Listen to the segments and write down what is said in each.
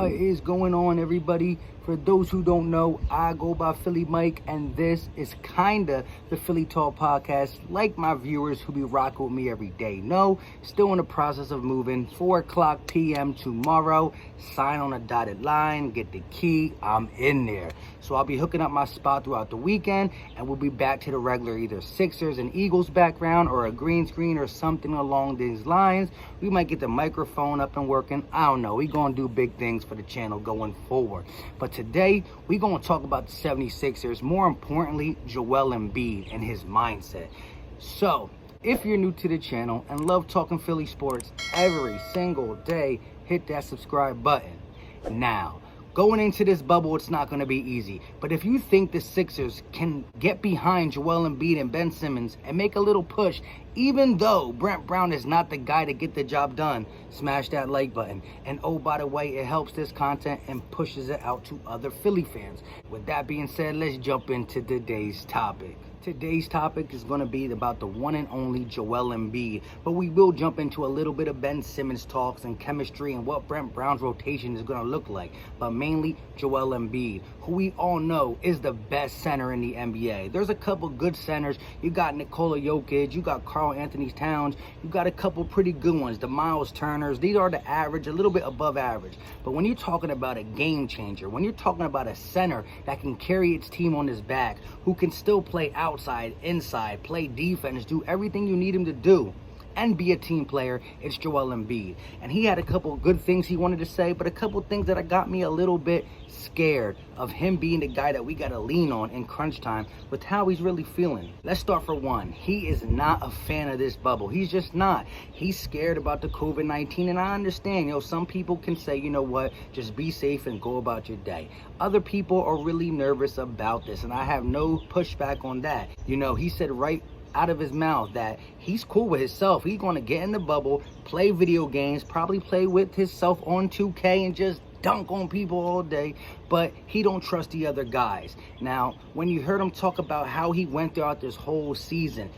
What is going on, everybody? For those who don't know, I go by Philly Mike, and this is kinda the Philly Talk podcast. Like my viewers who be rocking with me every day know, still in the process of moving. 4 o'clock p.m. tomorrow. Sign on a dotted line, get the key. I'm in there. So I'll be hooking up my spot throughout the weekend, and we'll be back to the regular either Sixers and Eagles background or a green screen or something along these lines. We might get the microphone up and working. I don't know. We're going to do big things for the channel going forward. But today, we're going to talk about the 76ers. More importantly, Joel Embiid and his mindset. So, if you're new to the channel and love talking Philly sports every single day, hit that subscribe button. Now, going into this bubble, it's not going to be easy. But if you think the Sixers can get behind Joel Embiid and Ben Simmons and make a little push, even though Brent Brown is not the guy to get the job done, smash that like button. And oh, by the way, it helps this content and pushes it out to other Philly fans. With that being said, let's jump into today's topic. Today's topic is going to be about the one and only Joel Embiid, but we will jump into a little bit of Ben Simmons talks and chemistry and what Brent Brown's rotation is going to look like, but mainly Joel Embiid, who we all know is the best center in the NBA. There's a couple good centers. You got Nikola Jokic, you got Karl Anthony Towns, you got a couple pretty good ones, the Miles Turners. These are the average, a little bit above average. But when you're talking about a game changer, when you're talking about a center that can carry its team on his back, who can still play outside, inside, play defense, do everything you need him to do, and be a team player, it's Joel Embiid. And he had a couple of good things he wanted to say, but a couple of things that got me a little bit scared of him being the guy that we got to lean on in crunch time with how he's really feeling. Let's start for one. He is not a fan of this bubble. He's just not. He's scared about the COVID-19, and I understand, some people can say, you know what, just be safe and go about your day. Other people are really nervous about this, and I have no pushback on that. He said right out of his mouth that he's cool with himself. He's going to get in the bubble, play video games, probably play with himself on 2K and just dunk on people all day, but he don't trust the other guys. Now, when you heard him talk about how he went throughout this whole season,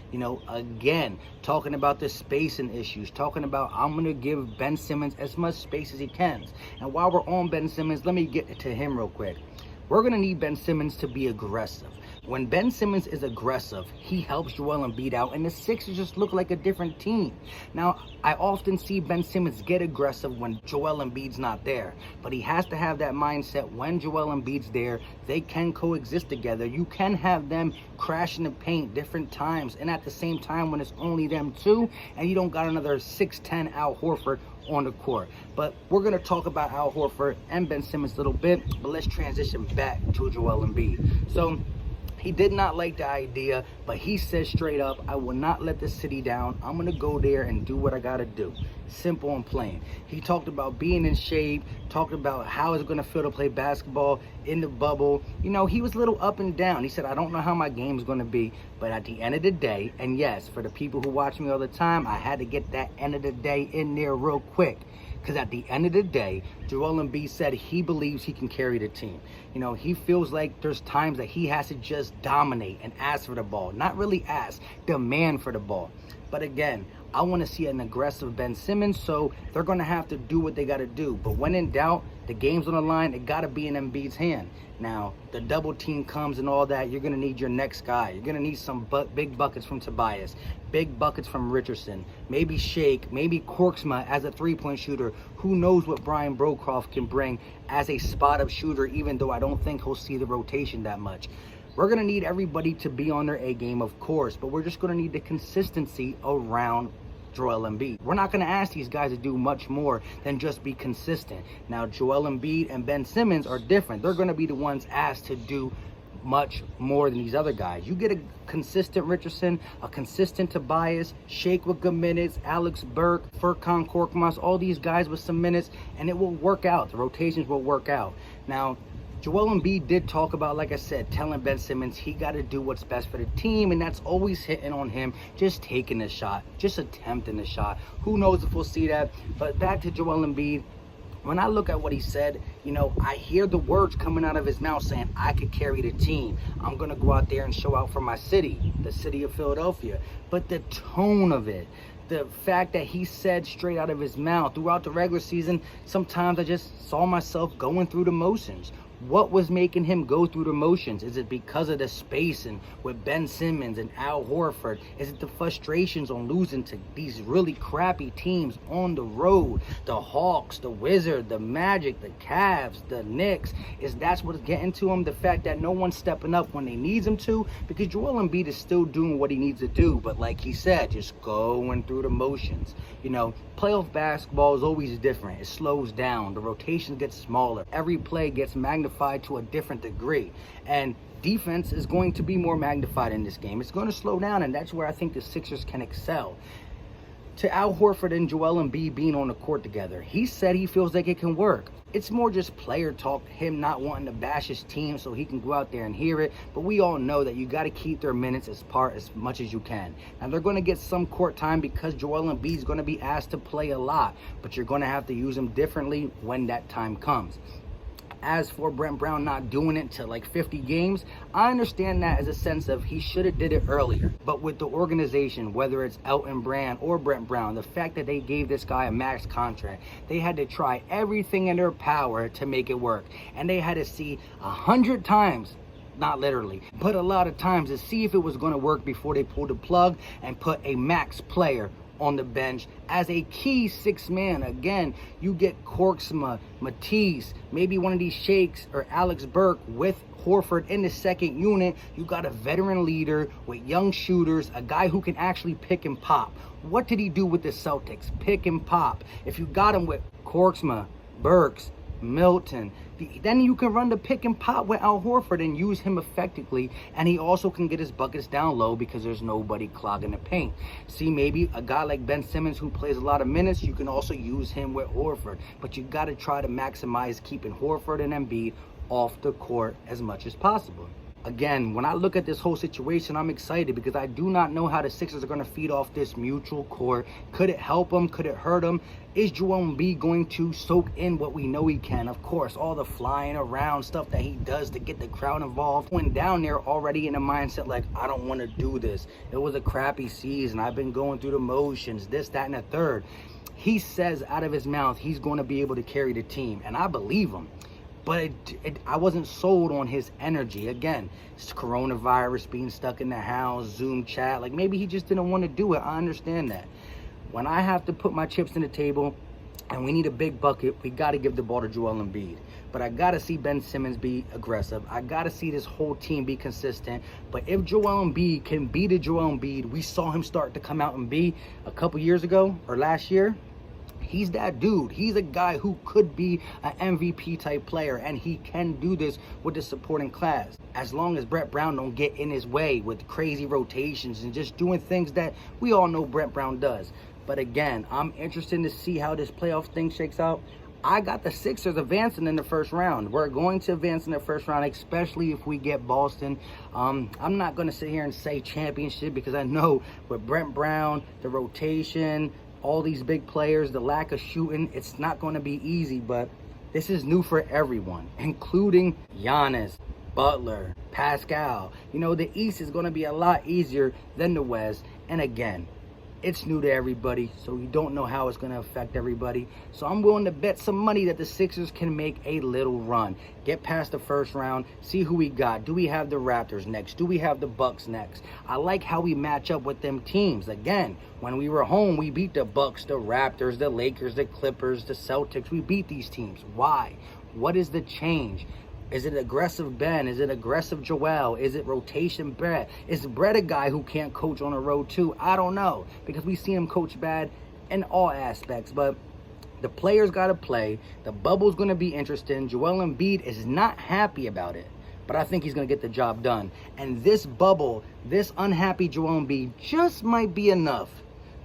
again, talking about the spacing issues, talking about I'm going to give Ben Simmons as much space as he can. And while we're on Ben Simmons, let me get to him real quick. We're going to need Ben Simmons to be aggressive. When Ben Simmons is aggressive, he helps Joel Embiid out, and the Sixers just look like a different team. Now, I often see Ben Simmons get aggressive when Joel Embiid's not there, but he has to have that mindset when Joel Embiid's there, they can coexist together. You can have them crash in the paint different times, and at the same time when it's only them two, and you don't got another 6'10" Al Horford on the court. But we're going to talk about Al Horford and Ben Simmons a little bit, but let's transition back to Joel Embiid. So, he did not like the idea, but he said straight up, I will not let the city down. I'm going to go there and do what I got to do. Simple and plain. He talked about being in shape, talked about how it's going to feel to play basketball in the bubble. He was a little up and down. He said, I don't know how my game's going to be, but at the end of the day, and yes, for the people who watch me all the time, I had to get that end of the day in there real quick. Because at the end of the day, Joel Embiid said he believes he can carry the team. He feels like there's times that he has to just dominate and ask for the ball. Not really ask, demand for the ball. But again, I want to see an aggressive Ben Simmons, so they're going to have to do what they got to do. But when in doubt, the game's on the line, it got to be in Embiid's hand. Now, the double team comes and all that, you're going to need your next guy. You're going to need some big buckets from Tobias, big buckets from Richardson, maybe Shake, maybe Korkmaz as a three-point shooter. Who knows what Brian Brocroft can bring as a spot-up shooter, even though I don't think he'll see the rotation that much. We're going to need everybody to be on their A game, of course, but we're just going to need the consistency around Joel Embiid. We're not going to ask these guys to do much more than just be consistent. Now, Joel Embiid and Ben Simmons are different. They're going to be the ones asked to do much more than these other guys. You get a consistent Richardson, a consistent Tobias, Shake with good minutes, Alex Burke, Furkan Korkmaz, all these guys with some minutes, and it will work out. The rotations will work out. Now, Joel Embiid did talk about, like I said, telling Ben Simmons he got to do what's best for the team, and that's always hitting on him, just taking the shot, just attempting the shot. Who knows if we'll see that? But back to Joel Embiid. When I look at what he said, I hear the words coming out of his mouth saying, I could carry the team. I'm going to go out there and show out for my city, the city of Philadelphia. But the tone of it, the fact that he said straight out of his mouth throughout the regular season, sometimes I just saw myself going through the motions. What was making him go through the motions? Is it because of the spacing with Ben Simmons and Al Horford? Is it the frustrations on losing to these really crappy teams on the road? The Hawks, the Wizards, the Magic, the Cavs, the Knicks. That's what's getting to him? The fact that no one's stepping up when they need him to? Because Joel Embiid is still doing what he needs to do. But like he said, just going through the motions. Playoff basketball is always different. It slows down. The rotation gets smaller. Every play gets magnified to a different degree. And defense is going to be more magnified in this game. It's going to slow down, and that's where I think the Sixers can excel. To Al Horford and Joel Embiid being on the court together, he said he feels like it can work. It's more just player talk, him not wanting to bash his team so he can go out there and hear it. But we all know that you got to keep their minutes as much as you can. Now, they're going to get some court time because Joel Embiid is going to be asked to play a lot. But you're going to have to use him differently when that time comes. As for Brett Brown not doing it to like 50 games, I understand that as a sense of he should have did it earlier. But with the organization, whether it's Elton Brand or Brett Brown, the fact that they gave this guy a max contract, they had to try everything in their power to make it work. And they had to see 100 times, not literally, but a lot of times, to see if it was going to work before they pulled the plug and put a max player on the bench as a key six man. Again, you get Korkma, Matisse, maybe one of these Shakes or Alex Burke with Horford in the second unit. You got a veteran leader with young shooters, a guy who can actually pick and pop. What did he do with the Celtics? Pick and pop. If you got him with Korkma, Burks, Milton, then you can run the pick and pop with Al Horford and use him effectively, and he also can get his buckets down low because there's nobody clogging the paint. See, maybe a guy like Ben Simmons who plays a lot of minutes, you can also use him with Horford, but you got to try to maximize keeping Horford and Embiid off the court as much as possible. Again, when I look at this whole situation, I'm excited because I do not know how the Sixers are going to feed off this mutual core. Could it help them? Could it hurt them? Is Joel Embiid going to soak in what we know he can? Of course, all the flying around stuff that he does to get the crowd involved. Went down there already in a mindset like, I don't want to do this. It was a crappy season. I've been going through the motions, this, that, and the third. He says out of his mouth he's going to be able to carry the team, and I believe him. But I wasn't sold on his energy. Again, it's coronavirus, being stuck in the house, Zoom chat. Like, maybe he just didn't want to do it. I understand that. When I have to put my chips on the table and we need a big bucket, we got to give the ball to Joel Embiid. But I got to see Ben Simmons be aggressive. I got to see this whole team be consistent. But if Joel Embiid can be the Joel Embiid we saw him start to come out and be a couple years ago or last year, he's that dude. He's a guy who could be an MVP type player, and he can do this with the supporting class. As long as Brett Brown don't get in his way with crazy rotations and just doing things that we all know Brett Brown does. But again, I'm interested to see how this playoff thing shakes out. I got the Sixers advancing in the first round. We're going to advance in the first round, especially if we get Boston. I'm not going to sit here and say championship because I know with Brett Brown, the rotation, all these big players, the lack of shooting, it's not going to be easy, but this is new for everyone, including Giannis, Butler, Pascal. The East is going to be a lot easier than the West, and again, it's new to everybody, so we don't know how it's going to affect everybody. So I'm willing to bet some money that the Sixers can make a little run. Get past the first round, see who we got. Do we have the Raptors next? Do we have the Bucks next? I like how we match up with them teams. Again, when we were home, we beat the Bucks, the Raptors, the Lakers, the Clippers, the Celtics. We beat these teams. Why? What is the change? Is it aggressive Ben? Is it aggressive Joel? Is it rotation Brett? Is Brett a guy who can't coach on the road too? I don't know, because we see him coach bad in all aspects. But the players got to play. The bubble's going to be interesting. Joel Embiid is not happy about it, but I think he's going to get the job done. And this bubble, this unhappy Joel Embiid just might be enough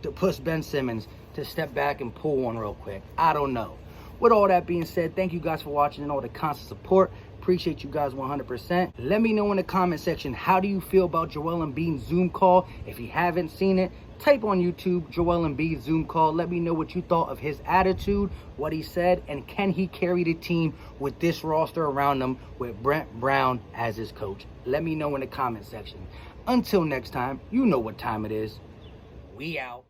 to push Ben Simmons to step back and pull one real quick. I don't know. With all that being said, thank you guys for watching and all the constant support. Appreciate you guys 100%. Let me know in the comment section, how do you feel about Joel Embiid's Zoom call? If you haven't seen it, type on YouTube, Joel Embiid Zoom call. Let me know what you thought of his attitude, what he said, and can he carry the team with this roster around him with Brett Brown as his coach? Let me know in the comment section. Until next time, you know what time it is. We out.